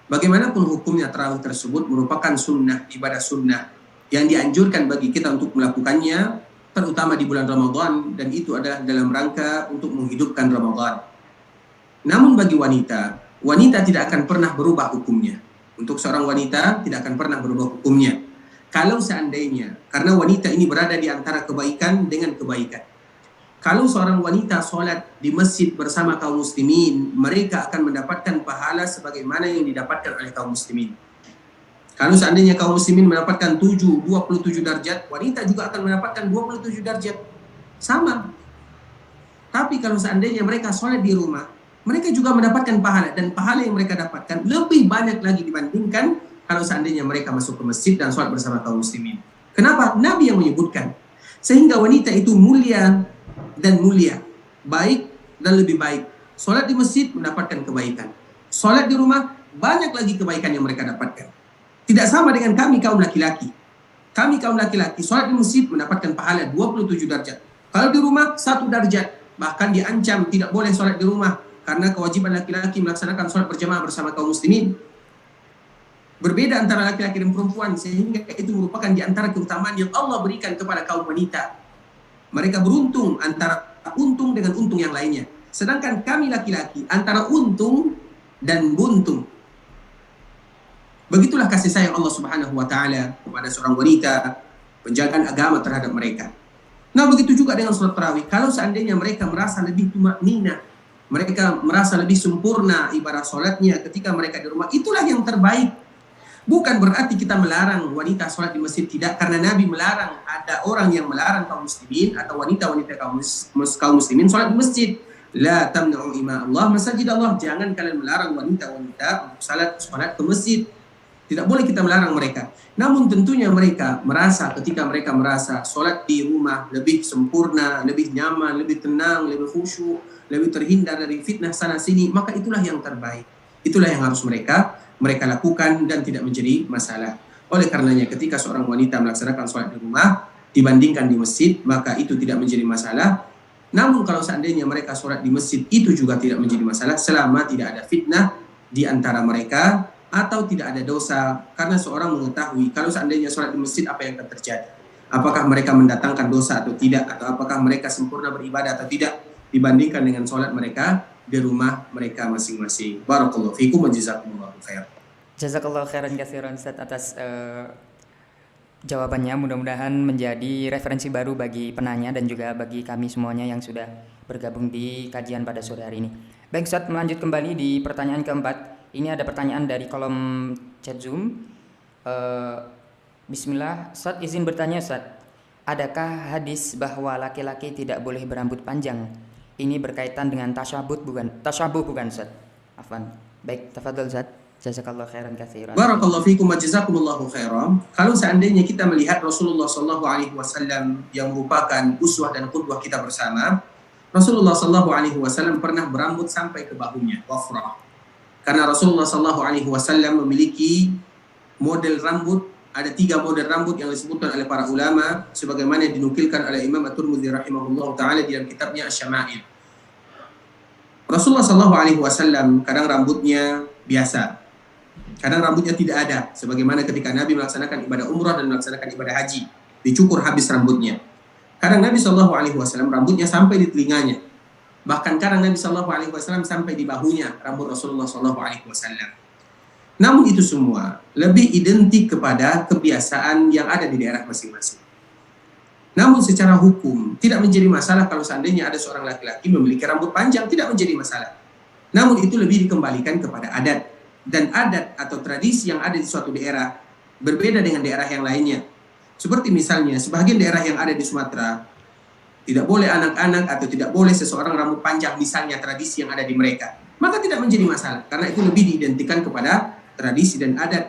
Bagaimanapun hukumnya tarawih tersebut merupakan sunnah, ibadah sunnah yang dianjurkan bagi kita untuk melakukannya, terutama di bulan Ramadan, dan itu adalah dalam rangka untuk menghidupkan Ramadan. Namun bagi wanita, wanita tidak akan pernah berubah hukumnya. Untuk seorang wanita tidak akan pernah berubah hukumnya. Kalau seandainya, karena wanita ini berada di antara kebaikan dengan kebaikan. Kalau seorang wanita sholat di masjid bersama kaum muslimin, mereka akan mendapatkan pahala sebagaimana yang didapatkan oleh kaum muslimin. Kalau seandainya kaum muslimin mendapatkan 27 darjat, wanita juga akan mendapatkan 27 darjat. Sama. Tapi kalau seandainya mereka sholat di rumah, mereka juga mendapatkan pahala. Dan pahala yang mereka dapatkan lebih banyak lagi dibandingkan kalau seandainya mereka masuk ke masjid dan sholat bersama kaum muslimin. Kenapa? Nabi yang menyebutkan. Sehingga wanita itu mulia dan mulia, baik dan lebih baik. Sholat di masjid mendapatkan kebaikan. Sholat di rumah banyak lagi kebaikan yang mereka dapatkan. Tidak sama dengan kami kaum laki-laki. Kami kaum laki-laki sholat di masjid mendapatkan pahala 27 darjat. Kalau di rumah 1 darjat. Bahkan diancam tidak boleh sholat di rumah karena kewajiban laki-laki melaksanakan sholat berjamaah bersama kaum muslimin. Berbeda antara laki-laki dan perempuan, sehingga itu merupakan di antara keutamaan yang Allah berikan kepada kaum wanita. Mereka beruntung antara untung dengan untung yang lainnya. Sedangkan kami laki-laki antara untung dan buntung. Begitulah kasih sayang Allah Subhanahu wa taala kepada seorang wanita, penjagaan agama terhadap mereka. Nah, begitu juga dengan sholat tarawih. Kalau seandainya mereka merasa lebih tumakninah, mereka merasa lebih sempurna ibadah sholatnya ketika mereka di rumah, itulah yang terbaik. Bukan berarti kita melarang wanita sholat di masjid, tidak, karena Nabi melarang. Ada orang yang melarang kaum muslimin atau wanita-wanita kaum muslimin sholat di masjid. La tamna'u ima Allah masajid Allah. Jangan kalian melarang wanita-wanita untuk sholat ke masjid. Tidak boleh kita melarang mereka. Namun tentunya mereka merasa, ketika mereka merasa sholat di rumah lebih sempurna, lebih nyaman, lebih tenang, lebih khusyuk, lebih terhindar dari fitnah sana sini, maka itulah yang terbaik. Itulah yang harus mereka lakukan dan tidak menjadi masalah. Oleh karenanya ketika seorang wanita melaksanakan sholat di rumah dibandingkan di masjid, maka itu tidak menjadi masalah. Namun kalau seandainya mereka sholat di masjid, itu juga tidak menjadi masalah selama tidak ada fitnah di antara mereka atau tidak ada dosa, karena seorang mengetahui kalau seandainya sholat di masjid apa yang akan terjadi. Apakah mereka mendatangkan dosa atau tidak, atau apakah mereka sempurna beribadah atau tidak dibandingkan dengan sholat mereka di rumah mereka masing-masing. Barakallahu fikum wa jazakumullahu khair. Jazakallahu khairan katsiran Ustaz atas jawabannya. Mudah-mudahan menjadi referensi baru bagi penanya dan juga bagi kami semuanya yang sudah bergabung di kajian pada sore hari ini. Baik Ustaz, melanjut kembali di pertanyaan keempat. Ini ada pertanyaan dari kolom chat Zoom. Bismillah, Ustaz izin bertanya Ustaz. Adakah hadis bahwa laki-laki tidak boleh berambut panjang? Ini berkaitan dengan tasyabuh bukan Ustaz? Afwan. Baik, tafadhol Ustaz. Jazakallahu khairan katsiran. Barakallahu fikum wa jazakumullahu khairan. Kalau seandainya kita melihat Rasulullah sallallahu alaihi wasallam yang merupakan uswah dan qudwah kita bersama, Rasulullah sallallahu alaihi wasallam pernah berambut sampai ke bahunya, wafrah. Karena Rasulullah sallallahu alaihi wasallam memiliki model rambut, ada 3 model rambut yang disebutkan oleh para ulama sebagaimana dinukilkan oleh Imam At-Tirmidzi rahimahullah taala di dalam kitabnya Asy-Syama'il. Rasulullah sallallahu alaihi wasallam kadang rambutnya biasa, kadang rambutnya tidak ada, sebagaimana ketika Nabi melaksanakan ibadah umrah dan melaksanakan ibadah haji, dicukur habis rambutnya. Kadang Nabi sallallahu alaihi wasallam rambutnya sampai di telinganya. Bahkan kadang Nabi sallallahu alaihi wasallam sampai di bahunya rambut Rasulullah sallallahu alaihi wasallam. Namun itu semua lebih identik kepada kebiasaan yang ada di daerah masing-masing. Namun secara hukum tidak menjadi masalah kalau seandainya ada seorang laki-laki memiliki rambut panjang, tidak menjadi masalah. Namun itu lebih dikembalikan kepada adat, dan adat atau tradisi yang ada di suatu daerah berbeda dengan daerah yang lainnya. Seperti misalnya sebagian daerah yang ada di Sumatera tidak boleh anak-anak atau tidak boleh seseorang rambut panjang, misalnya tradisi yang ada di mereka, maka tidak menjadi masalah karena itu lebih diidentikan kepada tradisi dan adat.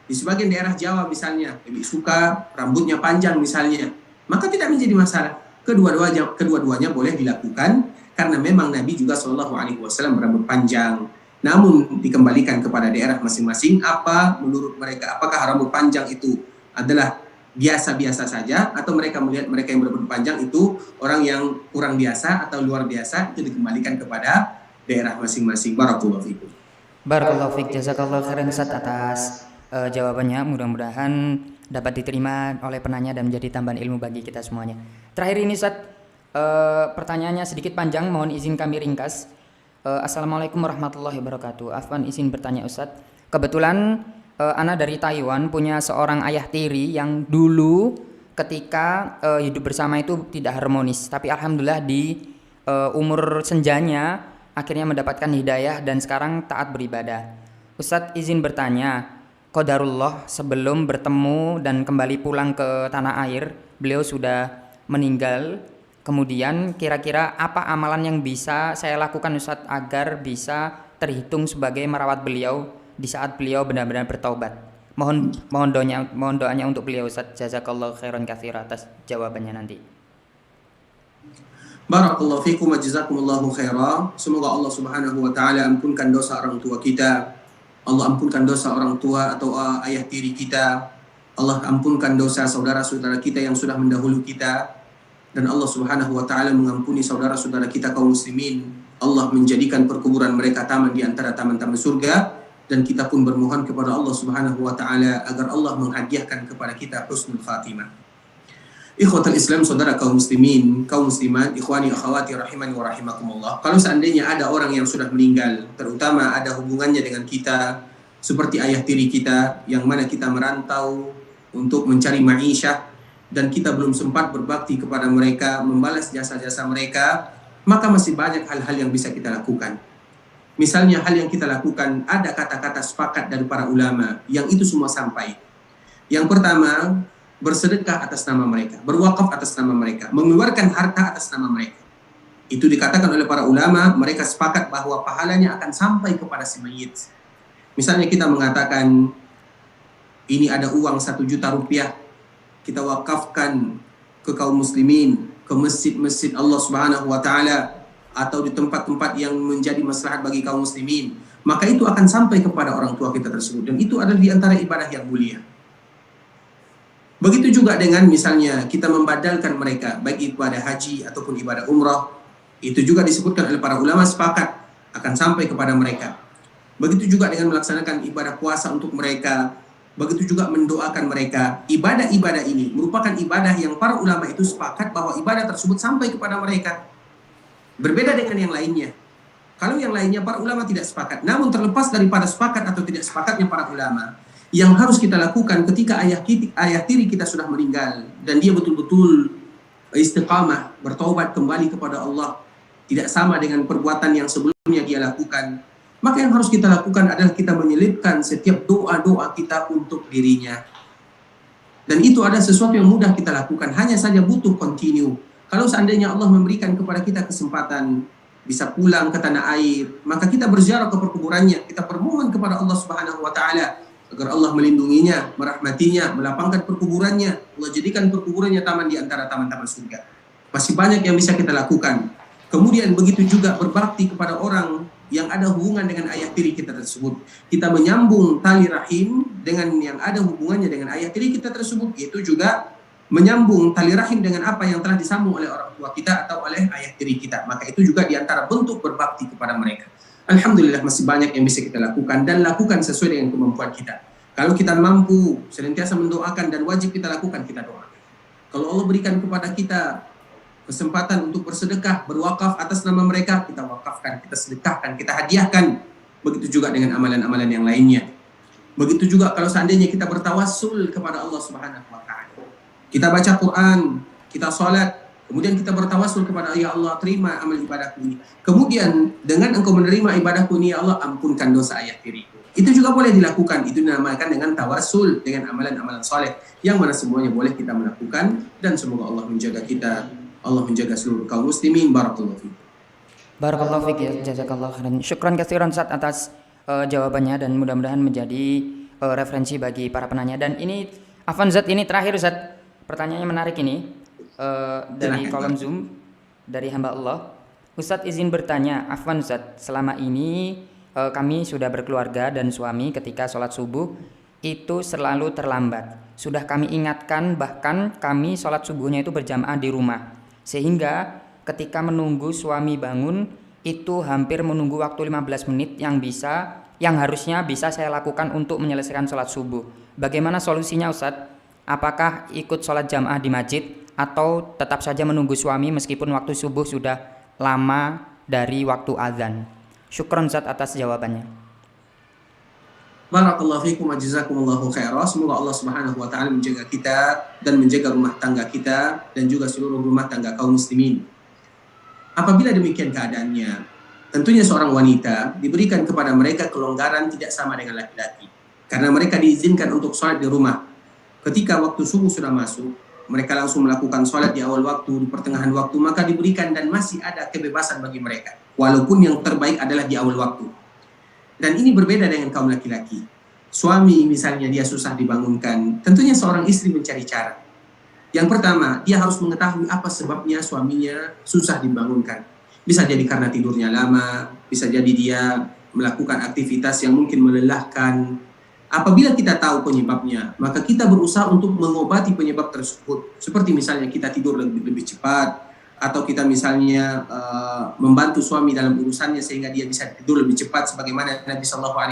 Di sebagian daerah Jawa misalnya lebih suka rambutnya panjang misalnya, maka tidak menjadi masalah. Kedua-duanya boleh dilakukan karena memang Nabi juga Shallallahu Alaihi Wasallam berambut panjang. Namun dikembalikan kepada daerah masing-masing apa menurut mereka, apakah rambut panjang itu adalah biasa-biasa saja, atau mereka melihat mereka yang berambut panjang itu orang yang kurang biasa atau luar biasa, itu dikembalikan kepada daerah masing-masing. Barakallahu fikum. Barakallahu fiik, jazakallahu khairan Ustaz atas jawabannya. Mudah-mudahan dapat diterima oleh penanya dan menjadi tambahan ilmu bagi kita semuanya. Terakhir ini Ustaz, pertanyaannya sedikit panjang, mohon izin kami ringkas. Assalamualaikum warahmatullahi wabarakatuh. Afwan izin bertanya Ustaz. Kebetulan Ana dari Taiwan punya seorang ayah tiri yang dulu ketika hidup bersama itu tidak harmonis, tapi alhamdulillah di umur senjanya akhirnya mendapatkan hidayah dan sekarang taat beribadah. Ustadz izin bertanya, qadarullah sebelum bertemu dan kembali pulang ke tanah air, beliau sudah meninggal. Kemudian kira-kira apa amalan yang bisa saya lakukan Ustadz agar bisa terhitung sebagai merawat beliau di saat beliau benar-benar bertaubat? Mohon doanya untuk beliau Ustaz. Jazakallahu khairan katsira atas jawabannya nanti. Barakallahu fikum wa jazakumullahu khairan. Semoga Allah Subhanahu wa taala ampunkan dosa orang tua kita. Allah ampunkan dosa orang tua atau ayah tiri kita. Allah ampunkan dosa saudara-saudara kita yang sudah mendahulu kita. Dan Allah Subhanahu wa taala mengampuni saudara-saudara kita kaum muslimin. Allah menjadikan perkuburan mereka taman di antara taman-taman surga. Dan kita pun bermohon kepada Allah Subhanahu wa taala agar Allah menghadiahkan kepada kita husnul khatimah. Ikhwatul Islam, saudara kaum muslimin, kaum muslimat, ikhwani akhwati rahimani wa rahimakumullah. Kalau seandainya ada orang yang sudah meninggal, terutama ada hubungannya dengan kita seperti ayah tiri kita yang mana kita merantau untuk mencari ma'isyah dan kita belum sempat berbakti kepada mereka, membalas jasa-jasa mereka, maka masih banyak hal-hal yang bisa kita lakukan. Misalnya hal yang kita lakukan, ada kata-kata sepakat dari para ulama yang itu semua sampai. Yang pertama, bersedekah atas nama mereka, berwakaf atas nama mereka, mengeluarkan harta atas nama mereka. Itu dikatakan oleh para ulama, mereka sepakat bahwa pahalanya akan sampai kepada si mayit. Misalnya kita mengatakan, ini ada uang 1 juta rupiah, kita wakafkan ke kaum muslimin, ke masjid-masjid Allah Subhanahu wa taala, atau di tempat-tempat yang menjadi maslahat bagi kaum muslimin, maka itu akan sampai kepada orang tua kita tersebut, dan itu adalah di antara ibadah yang mulia. Begitu juga dengan misalnya kita membadalkan mereka, baik ibadah haji ataupun ibadah umrah, itu juga disebutkan oleh para ulama sepakat akan sampai kepada mereka. Begitu juga dengan melaksanakan ibadah puasa untuk mereka, begitu juga mendoakan mereka. Ibadah-ibadah ini merupakan ibadah yang para ulama itu sepakat bahwa ibadah tersebut sampai kepada mereka. Berbeda dengan yang lainnya. Kalau yang lainnya para ulama tidak sepakat. Namun terlepas daripada sepakat atau tidak sepakatnya para ulama, yang harus kita lakukan ketika ayah tiri kita sudah meninggal dan dia betul-betul istiqamah, bertaubat kembali kepada Allah, tidak sama dengan perbuatan yang sebelumnya dia lakukan, maka yang harus kita lakukan adalah kita menyelipkan setiap doa-doa kita untuk dirinya. Dan itu ada sesuatu yang mudah kita lakukan, hanya saja butuh continue. Kalau seandainya Allah memberikan kepada kita kesempatan bisa pulang ke tanah air, maka kita berziarah ke perkuburannya, kita bermohon kepada Allah Subhanahu wa taala agar Allah melindunginya, merahmatinya, melapangkan perkuburannya, Allah jadikan perkuburannya taman di antara taman-taman surga. Masih banyak yang bisa kita lakukan. Kemudian begitu juga berbakti kepada orang yang ada hubungan dengan ayah tiri kita tersebut. Kita menyambung tali rahim dengan yang ada hubungannya dengan ayah tiri kita tersebut, itu juga menyambung tali rahim dengan apa yang telah disambung oleh orang tua kita atau oleh ayah tiri kita. Maka itu juga diantara bentuk berbakti kepada mereka. Alhamdulillah masih banyak yang bisa kita lakukan dan lakukan sesuai dengan kemampuan kita. Kalau kita mampu senantiasa mendoakan dan wajib kita lakukan, kita doakan. Kalau Allah berikan kepada kita kesempatan untuk bersedekah, berwakaf atas nama mereka, kita wakafkan, kita sedekahkan, kita hadiahkan. Begitu juga dengan amalan-amalan yang lainnya. Begitu juga kalau seandainya kita bertawassul kepada Allah Subhanahu wa taala. Kita baca Quran, kita sholat, kemudian kita bertawassul kepada ya Allah, terima amal ibadahku ini. Kemudian dengan engkau menerima ibadahku ini ya Allah, ampunkan dosa ayah tiriku. Itu juga boleh dilakukan, itu dinamakan dengan tawassul, dengan amalan-amalan soleh, yang mana semuanya boleh kita melakukan, dan semoga Allah menjaga kita, Allah menjaga seluruh kaum muslimin. Barakallahu fiik. Barakallahu fiik ya, jazakallahu khairan. Syukran katsiran Ustaz atas jawabannya dan mudah-mudahan menjadi referensi bagi para penanya. Dan ini Afwan Zat, ini terakhir Ustaz. Pertanyaannya menarik ini dari kolom Zoom dari hamba Allah. Ustadz izin bertanya, Afwan Ustadz, selama ini kami sudah berkeluarga dan suami ketika sholat subuh itu selalu terlambat. Sudah kami ingatkan, bahkan kami sholat subuhnya itu berjamaah di rumah. Sehingga ketika menunggu suami bangun itu hampir menunggu waktu 15 menit yang harusnya bisa saya lakukan untuk menyelesaikan sholat subuh. Bagaimana solusinya Ustadz? Apakah ikut sholat jamaah di masjid atau tetap saja menunggu suami meskipun waktu subuh sudah lama dari waktu azan? Syukron Ustadz atas jawabannya. Barakallahu fikum wa jazakumullahu khairan. Semoga Allah Subhanahu wa taala menjaga kita dan menjaga rumah tangga kita dan juga seluruh rumah tangga kaum muslimin. Apabila demikian keadaannya, tentunya seorang wanita diberikan kepada mereka kelonggaran tidak sama dengan laki-laki. Karena mereka diizinkan untuk sholat di rumah. Ketika waktu subuh sudah masuk, mereka langsung melakukan sholat di awal waktu, di pertengahan waktu, maka diberikan dan masih ada kebebasan bagi mereka. Walaupun yang terbaik adalah di awal waktu. Dan ini berbeda dengan kaum laki-laki. Suami misalnya dia susah dibangunkan, tentunya seorang istri mencari cara. Yang pertama, dia harus mengetahui apa sebabnya suaminya susah dibangunkan. Bisa jadi karena tidurnya lama, bisa jadi dia melakukan aktivitas yang mungkin melelahkan. Apabila kita tahu penyebabnya, maka kita berusaha untuk mengobati penyebab tersebut. Seperti misalnya kita tidur lebih cepat, atau kita misalnya membantu suami dalam urusannya sehingga dia bisa tidur lebih cepat sebagaimana Nabi SAW.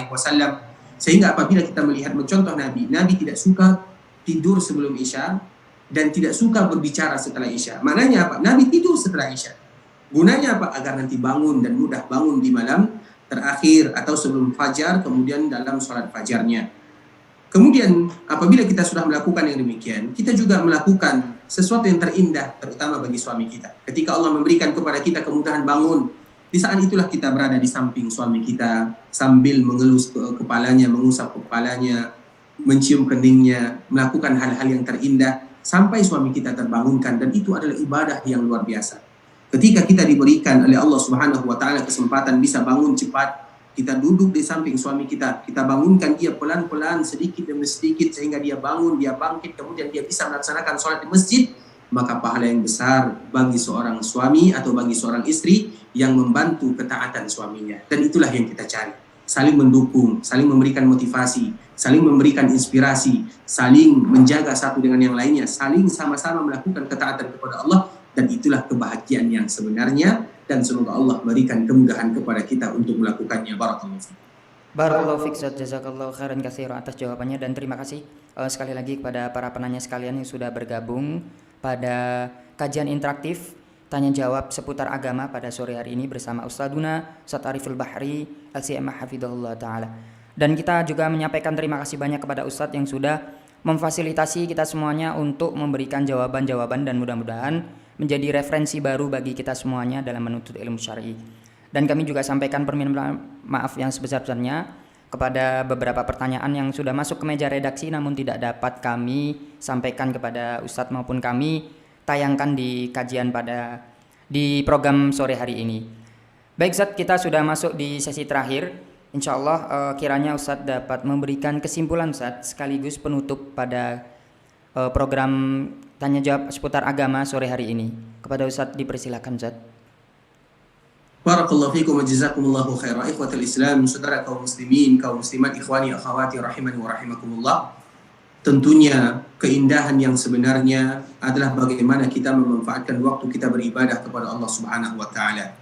Sehingga apabila kita melihat mencontoh Nabi tidak suka tidur sebelum Isya dan tidak suka berbicara setelah Isya. Maknanya apa? Nabi tidur setelah Isya. Gunanya apa? Agar nanti bangun dan mudah bangun di malam terakhir atau sebelum fajar, kemudian dalam sholat fajarnya. Kemudian apabila kita sudah melakukan yang demikian, kita juga melakukan sesuatu yang terindah terutama bagi suami kita. Ketika Allah memberikan kepada kita kemudahan bangun, di saat itulah kita berada di samping suami kita sambil mengelus kepalanya, mengusap kepalanya, mencium keningnya, melakukan hal-hal yang terindah sampai suami kita terbangunkan, dan itu adalah ibadah yang luar biasa. Ketika kita diberikan oleh Allah Subhanahu wa taala kesempatan bisa bangun cepat, kita duduk di samping suami kita bangunkan dia pelan-pelan sedikit demi sedikit sehingga dia bangun, dia bangkit, kemudian dia bisa melaksanakan sholat di masjid, maka pahala yang besar bagi seorang suami atau bagi seorang istri yang membantu ketaatan suaminya. Dan itulah yang kita cari. Saling mendukung, saling memberikan motivasi, saling memberikan inspirasi, saling menjaga satu dengan yang lainnya, saling sama-sama melakukan ketaatan kepada Allah. Dan itulah kebahagiaan yang sebenarnya, dan semoga Allah berikan kemudahan kepada kita untuk melakukannya. Barakallahu fiik. Barakallahu fiik, jazakallahu khairan katsiran atas jawabannya, dan terima kasih sekali lagi kepada para penanya sekalian yang sudah bergabung pada kajian interaktif tanya jawab seputar agama pada sore hari ini bersama Ustadzuna Ustadz Ariful Bahri LCMA hafizahullah taala. Dan kita juga menyampaikan terima kasih banyak kepada Ustadz yang sudah memfasilitasi kita semuanya untuk memberikan jawaban-jawaban dan mudah-mudahan menjadi referensi baru bagi kita semuanya dalam menuntut ilmu syar'i. Dan kami juga sampaikan permintaan maaf yang sebesar-besarnya kepada beberapa pertanyaan yang sudah masuk ke meja redaksi namun tidak dapat kami sampaikan kepada Ustadz maupun kami tayangkan di kajian di program sore hari ini. Baik Ustadz, kita sudah masuk di sesi terakhir. Insya Allah kiranya Ustadz dapat memberikan kesimpulan Ustadz sekaligus penutup pada program tanya jawab seputar agama sore hari ini. Kepada Ustadz dipersilakan Ustadz. Barakallahu fiikum wa jazakumullahu khairan. Ikhwatul Islam, saudara kaum muslimin, kaum muslimat, ikhwani akhwati rahimani wa rahimakumullah. Tentunya keindahan yang sebenarnya adalah bagaimana kita memanfaatkan waktu kita beribadah kepada Allah Subhanahu wa taala.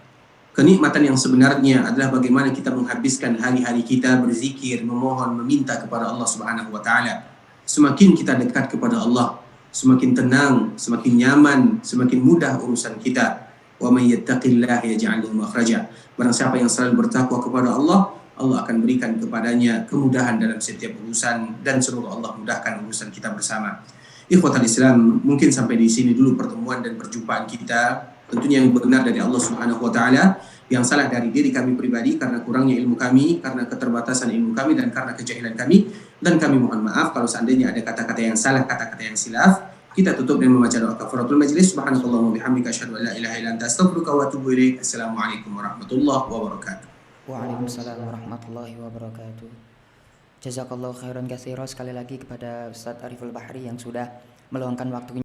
Kenikmatan yang sebenarnya adalah bagaimana kita menghabiskan hari-hari kita berzikir, memohon, meminta kepada Allah Subhanahu wa taala. Semakin kita dekat kepada Allah, semakin tenang, semakin nyaman, semakin mudah urusan kita. Wa may yattaqillaha yaj'al lahu makhraja. Barang siapa yang selalu bertakwa kepada Allah, Allah akan berikan kepadanya kemudahan dalam setiap urusan, dan semoga Allah mudahkan urusan kita bersama. Ikhwatul Islam, mungkin sampai di sini dulu pertemuan dan perjumpaan kita. Tentunya yang benar dari Allah Subhanahu wa taala, yang salah dari diri kami pribadi karena kurangnya ilmu kami, karena keterbatasan ilmu kami, dan karena kejahilan kami. Dan kami mohon maaf kalau seandainya ada kata-kata yang salah, kata-kata yang silaf. Kita tutup dengan membaca doa kafaratul majlis. Subhanakallahumma bihamdika asyhadu an la ilaha illa anta astaghfiruka wa atubu ilaik. Assalamualaikum warahmatullahi wabarakatuh. Waalaikumsalam warahmatullahi wabarakatuh. Jazakallahu khairan katsiran sekali lagi kepada Ustadz Ariful Bahri yang sudah meluangkan waktunya